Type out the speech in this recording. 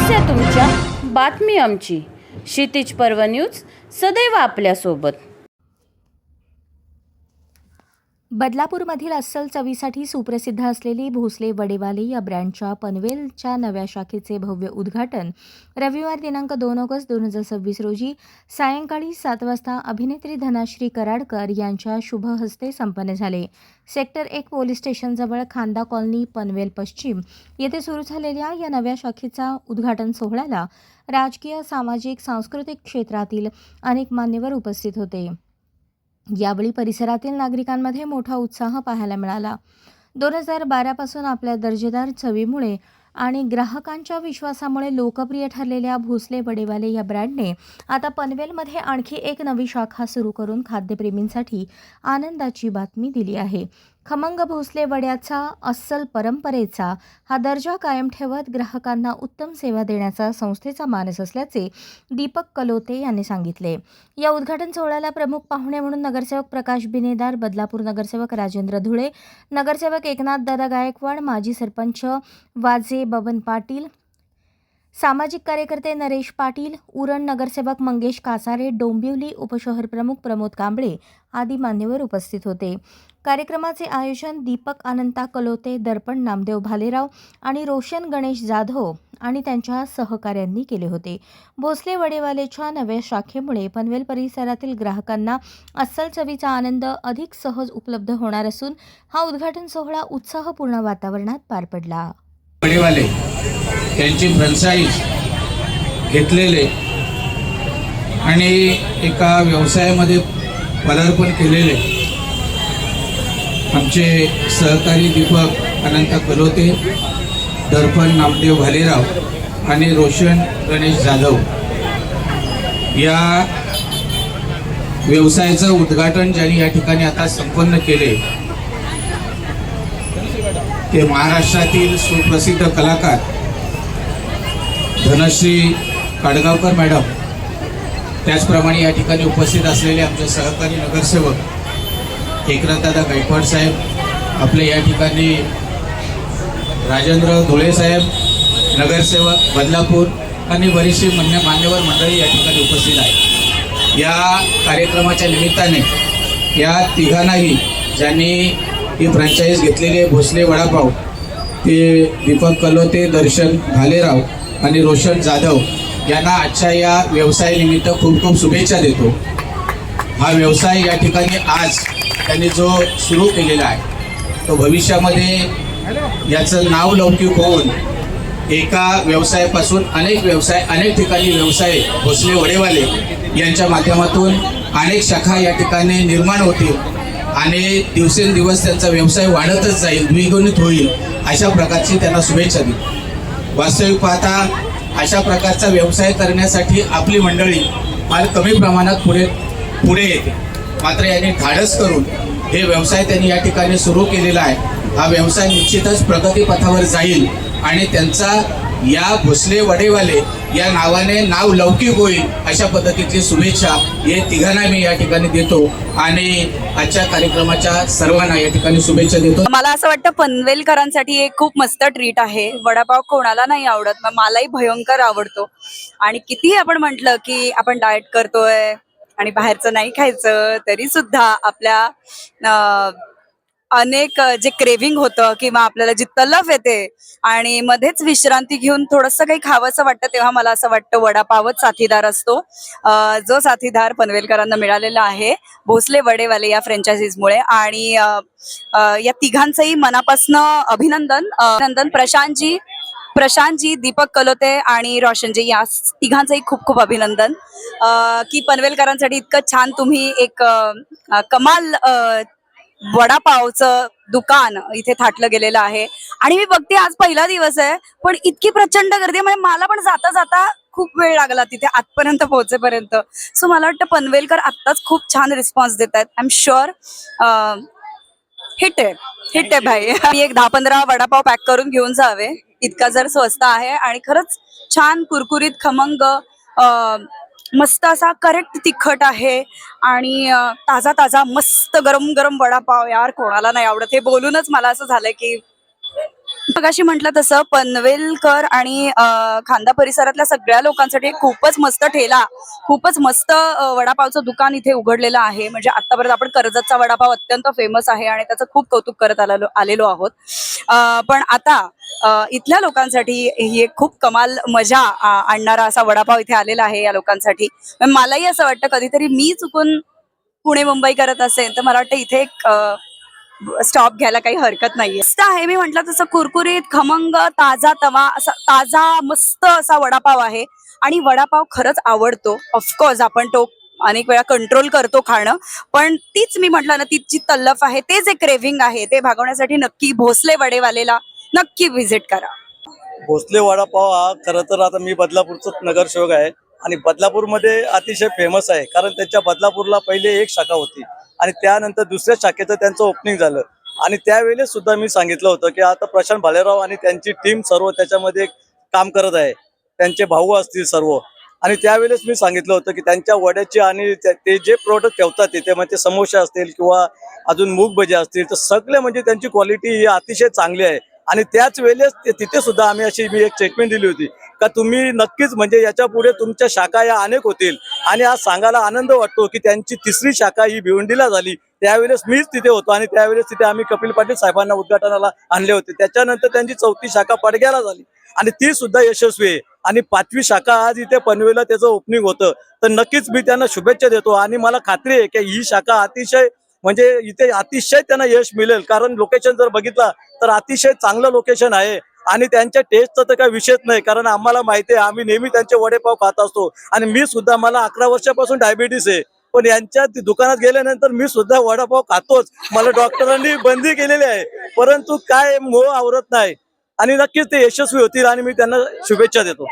समस्या तुमच्या, बातमी आमची. क्षितिज पर्व न्यूज सदैव आपल्यासोबत. बदलापूरमधील अस्सल चवीसाठी सुप्रसिद्ध असलेली भोसले वडेवाले या ब्रँडच्या पनवेलच्या नव्या शाखेचे भव्य उद्घाटन रविवार दिनांक 2 ऑगस्ट 2026 रोजी सायंकाळी 7 वाजता अभिनेत्री धनाश्री कराडकर यांच्या शुभ हस्ते संपन्न झाले. सेक्टर 1 पोलीस स्टेशनजवळ खांदा कॉलनी पनवेल पश्चिम येथे सुरू झालेल्या या नव्या शाखेचा उद्घाटन सोहळ्याला राजकीय, सामाजिक, सांस्कृतिक क्षेत्रातील अनेक मान्यवर उपस्थित होते. यावेळी परिसरातील नागरिकांमध्ये मोठा उत्साह पाहायला मिळाला. 2012 पासून आपल्या दर्जेदार चवीमुळे आणि ग्राहकांच्या विश्वासामुळे लोकप्रिय ठरलेल्या भोसले वडेवाले या ब्रँडने आता पनवेलमध्ये आणखी एक नवी शाखा सुरू करून खाद्यप्रेमींसाठी आनंदाची बातमी दिली आहे. खमंग भोसले वड्याचा अस्सल परंपरेचा हा दर्जा कायम ठेवत ग्राहकांना उत्तम सेवा देण्याचा संस्थेचा मानस असल्याचे दीपक कलोते यांनी सांगितले. या उद्घाटन सोहळ्याला प्रमुख पाहुणे म्हणून नगरसेवक प्रकाश बिनेदार, बदलापूर नगरसेवक राजेंद्र धुळे, नगरसेवक एकनाथ दादा गायकवाड, माजी सरपंच वाजे बबन पाटील, सामाजिक कार्यकर्ते नरेश पाटील, उरण नगरसेवक मंगेश कासारे, डोंबिवली उपशहर प्रमुख प्रमोद कांबळे आदी मान्यवर उपस्थित होते. कार्यक्रमाचे आयोजन दीपक अनंता कलोते, दर्पण नामदेव भालेराव आणि रोशन गणेश जाधव आणि त्यांच्या सहकाऱ्यांनी केले होते. भोसले वडेवालेच्या नव्या शाखेमुळे पनवेल परिसरातील ग्राहकांना अस्सल चवीचा आनंद अधिक सहज उपलब्ध होणार असून हा उद्घाटन सोहळा उत्साहपूर्ण वातावरणात पार पडला. वडेवाले त्यांची फ्रँचाइज घेतलेले आणि एका व्यवसायामध्ये पदार्पण केलेले आमचे सहकारी दीपक अनंत कलोते, दर्पण नामदेव भालेराव आणि रोशन गणेश जाधव या व्यवसायाचं उद्घाटन ज्यांनी या ठिकाणी आता संपन्न केले ते महाराष्ट्रातील सुप्रसिद्ध कलाकार धनश्री काडगावकर मॅडम, त्याचप्रमाणे या ठिकाणी उपस्थित असलेले आमचे सहकारी नगरसेवक एकनाथदादा गायकवाड साहेब, आपले या ठिकाणी राजेंद्र धुळे साहेब, नगरसेवक बदलापूर आणि बरीचशी मान्यवर मंडळी या ठिकाणी उपस्थित आहेत. या कार्यक्रमाच्या निमित्ताने या तिघांनाही ज्यांनी ही फ्रँचाईज घेतलेली आहे भोसले वडापाव, ते दीपक कलोते, दर्शन भालेराव आणि रोशन जाधव यांना आजच्या या व्यवसायानिमित्त खूप खूप शुभेच्छा देतो. हा व्यवसाय या ठिकाणी आज त्यांनी जो सुरू केलेला आहे तो भविष्यामध्ये याचं नाव लौकिक होऊन एका व्यवसायापासून अनेक ठिकाणी व्यवसाय भोसले वडेवाले यांच्या माध्यमातून अनेक शाखा या ठिकाणी निर्माण होतील आणि दिवसेंदिवस त्यांचा व्यवसाय वाढतच जाईल, द्विगुणित होईल, अशा प्रकारची त्यांना शुभेच्छा दिली. वास्तविक पाहता अशा प्रकारचा व्यवसाय करण्यासाठी आपली मंडळी फार कमी प्रमाणात पुढे येते. मात्र यांनी धाडस करून हे व्यवसाय त्यांनी या ठिकाणी सुरू केलेला आहे. हा व्यवसाय निश्चितच प्रगतीपथावर जाईल आणि त्यांचा या भोसले वडेवाले या नावाने नाव लौकिक होईल, अशा पद्धतीची शुभेच्छा हे तिघांना मी या ठिकाणी देतो आणि आजच्या कार्यक्रमाच्या सर्वांना या ठिकाणी शुभेच्छा देतो. मला असं वाटतं पनवेलकरांसाठी एक खूप मस्त ट्रीट आहे. वडापाव कोणाला नाही आवडत, मलाही भयंकर आवडतो. आणि कितीही आपण म्हटलं की आपण डाएट करतोय आणि बाहेरचं नाही खायचं, तरी सुद्धा आपल्या अनेक जे क्रेविंग होतं किंवा आपल्याला जी तलफ येते आणि मध्येच विश्रांती घेऊन थोडंसं काही खावंसं वाटतं, तेव्हा मला असं वाटतं वडापावच साथीदार असतो. जो साथीदार पनवेलकरांना मिळालेला आहे भोसले वडेवाले या फ्रँचायझीमुळे. आणि या तिघांचंही मनापासनं अभिनंदन. प्रशांतजी, दीपक कलोते आणि रोशनजी या तिघांचंही खूप खूप अभिनंदन की पनवेलकरांसाठी इतकं छान तुम्ही एक कमाल वडापावचं दुकान इथे थाटलं गेलेलं आहे. आणि मी बघते आज पहिला दिवस आहे पण इतकी प्रचंड गर्दी, म्हणजे मला पण जाता जाता खूप वेळ लागला तिथे आतपर्यंत पोहोचेपर्यंत. सो मला वाटतं पनवेलकर आत्ताच खूप छान रिस्पॉन्स देत आहेत. आय एम शुअर हिट आहे भाई. मी एक 10-15 वडापाव पॅक करून घेऊन जावे, इतका जर स्वस्त आहे आणि खरंच छान कुरकुरीत खमंग मस्त असा करेक्ट तिखट आहे आणि ताजा मस्त गरम गरम वडापाव. यार कोणाला नाही आवडत, हे बोलूनच मला असं झालंय की मगाशी म्हटलं तसं पनवेलकर आणि खांदा परिसरातल्या सगळ्या लोकांसाठी एक खूपच मस्त ठेला, खूपच मस्त वडापावचं दुकान इथे उघडलेलं आहे. म्हणजे आतापर्यंत आपण कर्जतचा वडापाव अत्यंत फेमस आहे आणि त्याचं खूप कौतुक करत आलेलो आहोत. पण आता इथल्या लोकांसाठी ही एक खूप कमाल मजा आणणारा असा वडापाव इथे आलेला आहे या लोकांसाठी. मलाही असं वाटतं कधीतरी मी चुकून पुणे मुंबई करत असेल तर मला वाटतं इथे एक स्टॉप घ्यायला काही हरकत नाहीये. मस्त आहे, मी म्हटलं तसं कुरकुरीत खमंग ताजा तवा असा ताजा मस्त असा वडापाव आहे. आणि वडापाव खरंच आवडतो. ऑफकोर्स आपण तो अनेक वेळा कंट्रोल करतो खाणं, पण तीच मी म्हटलं ना, ती जी तल्लफ आहे, ते जे क्रेव्हिंग आहे ते भागवण्यासाठी नक्की भोसले वडेवालेला नक्की व्हिजिट करा. भोसले वडापाव हा खरं तर आता मी बदलापूरचाच नगरसेवक आहे आणि बदलापूरमध्ये अतिशय फेमस आहे. कारण त्यांच्या बदलापूरला पहिले एक शाखा होती आणि त्यानंतर दुसऱ्या शाखेचं त्यांचं ओपनिंग झालं. आणि त्यावेळेस सुद्धा मी सांगितलं होतं की आता प्रशांत भालेराव आणि त्यांची टीम सर्व त्याच्यामध्ये काम करत आहे, त्यांचे भाऊ असतील सर्व. आणि त्यावेळेस मी सांगितलं होतं की त्यांच्या वड्याची आणि ते जे प्रोडक्ट ठेवतात तिथे म्हणजे समोसे असतील किंवा अजून मूग भजी असतील तर सगळे म्हणजे त्यांची क्वालिटी ही अतिशय चांगली आहे. आणि त्याच वेळेस तिथे सुद्धा आम्ही अशी मी एक स्टेटमेंट दिली होती का तुम्ही नक्कीच म्हणजे याच्या पुढे तुमच्या शाखा या अनेक होतील. आणि आज सांगायला आनंद वाटतो की त्यांची तिसरी शाखा ही भिवंडीला झाली. त्यावेळेस मीच तिथे होतो आणि त्यावेळेस तिथे आम्ही कपिल पाटील साहेबांना उद्घाटनाला आणले होते. त्याच्यानंतर त्यांची चौथी शाखा पडग्याला झाली आणि ती सुद्धा यशस्वी आहे. आणि 5वी शाखा आज इथे पनवेलला त्याचं ओपनिंग होतं. तर नक्कीच मी त्यांना शुभेच्छा देतो आणि मला खात्री आहे की ही शाखा अतिशय म्हणजे इथे अतिशय त्यांना यश मिळेल. कारण लोकेशन जर बघितलं तर अतिशय चांगलं लोकेशन आहे आणि त्यांच्या टेस्टचा तर काही विषयच नाही. कारण आम्हाला माहिती आहे, आम्ही नेहमी त्यांचे वडेपाव खात असतो आणि मी सुद्धा, मला 11 वर्षापासून डायबिटीस आहे, पण यांच्या दुकानात गेल्यानंतर मी सुद्धा वडापाव खातोच. मला डॉक्टरांनी बंदी केलेली आहे, परंतु काय मोह आवरत नाही आणि नक्कीच ते यशस्वी होतील आणि मी त्यांना शुभेच्छा देतो.